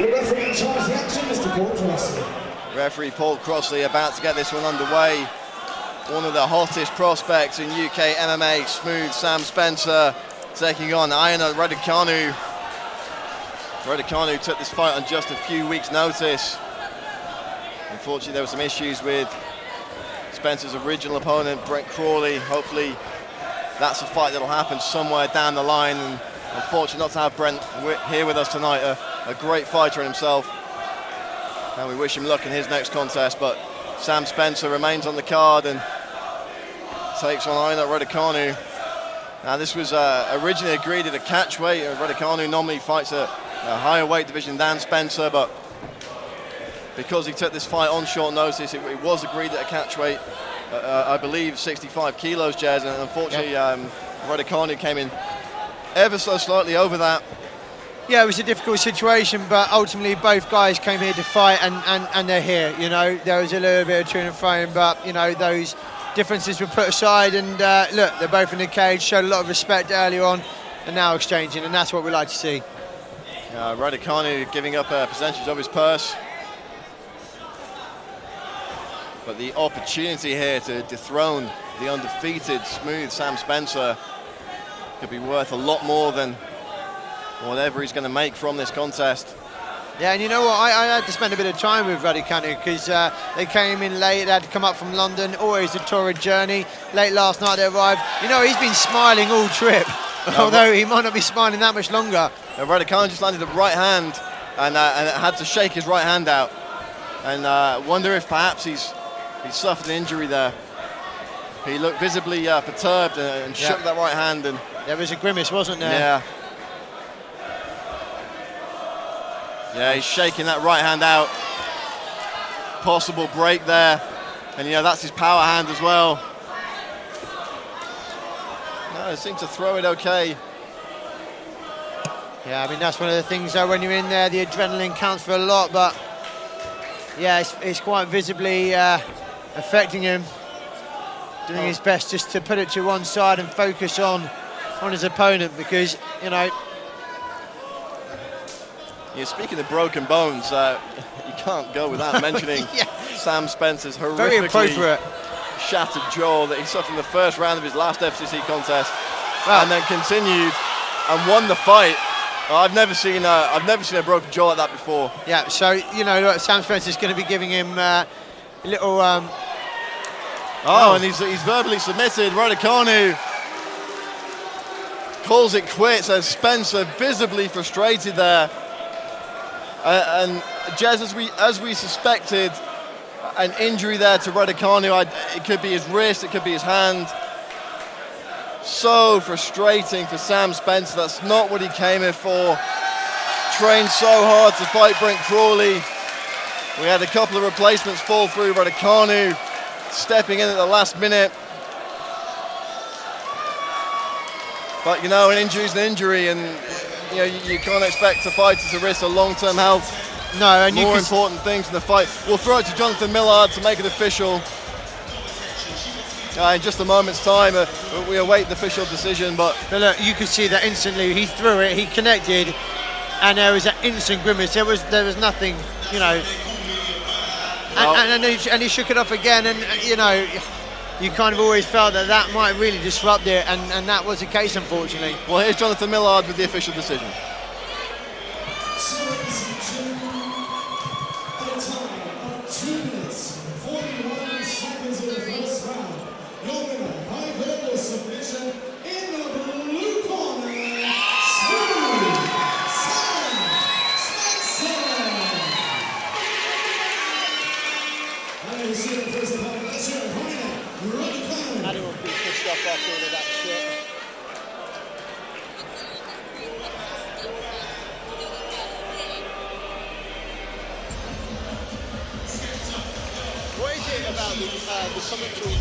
referee in charge of the action, Mr. Paul Crossley. Referee Paul Crossley about to get this one underway. One of the hottest prospects in UK MMA, smooth Sam Spencer taking on Ionut Raducanu. Raducanu took this fight on just a few weeks' notice. Unfortunately, there were some issues with Spencer's original opponent, Brent Crawley. Hopefully, that's a fight that'll happen somewhere down the line. And unfortunately, not to have Brent here with us tonight, a great fighter in himself. And we wish him luck in his next contest. But Sam Spencer remains on the card and takes on Ionut Raducanu. Now, this was originally agreed at a catch weight. Raducanu normally fights a higher weight division than Spencer, but because he took this fight on short notice, it was agreed at a catch weight, I believe 65 kilos, Jez, and unfortunately Raducanu came in ever so slightly over that. Yeah, it was a difficult situation, but ultimately both guys came here to fight, and they're here. You know, there was a little bit of to and fro, but you know, those differences were put aside, and look, they're both in the cage, showed a lot of respect earlier on, and now exchanging, and that's what we like to see. Raducanu giving up a percentage of his purse, but the opportunity here to dethrone the undefeated, smooth Sam Spencer could be worth a lot more than whatever he's going to make from this contest. Yeah, and you know what, I had to spend a bit of time with Raducanu because they came in late, they had to come up from London, always a torrid journey. Late last night they arrived. You know, he's been smiling all trip, although he might not be smiling that much longer. Raducanu just landed a right hand and had to shake his right hand out. And wonder if perhaps he's suffered an injury there. He looked visibly perturbed and shook that right hand. And there was a grimace, wasn't there? Yeah. Yeah, he's shaking that right hand out. Possible break there. And, you know, that's his power hand as well. No, it seemed to throw it okay. Yeah, I mean, that's one of the things, though, when you're in there, the adrenaline counts for a lot, but, yeah, it's quite visibly affecting him. Doing his best just to put it to one side and focus on his opponent because, you know... Yeah, speaking of broken bones, you can't go without mentioning Sam Spencer's horrifically shattered jaw that he suffered in the first round of his last FCC contest, and then continued and won the fight. I've never seen a broken jaw like that before. Yeah, so you know, look, Sam Spencer's going to be giving him a little. And he's verbally submitted. Raducanu calls it quits as Spencer visibly frustrated there. And Jez, as we suspected, an injury there to Raducanu. It could be his wrist, it could be his hand. So frustrating for Sam Spencer. That's not what he came here for. Trained so hard to fight Brent Crawley. We had a couple of replacements fall through. Raducanu stepping in at the last minute. But you know, an injury is an injury, and you know, you can't expect a fighter to risk a long-term health. No, and more important things in the fight. We'll throw it to Jonathan Millard to make it official. In just a moment's time, we await the official decision. But look, you could see that instantly. He threw it, he connected, and there was an instant grimace. There was nothing, you know. And he shook it off again, and you know, you kind of always felt that might really disrupt it, and that was the case, unfortunately. Well, here's Jonathan Millard with the official decision. What is it about the commentary?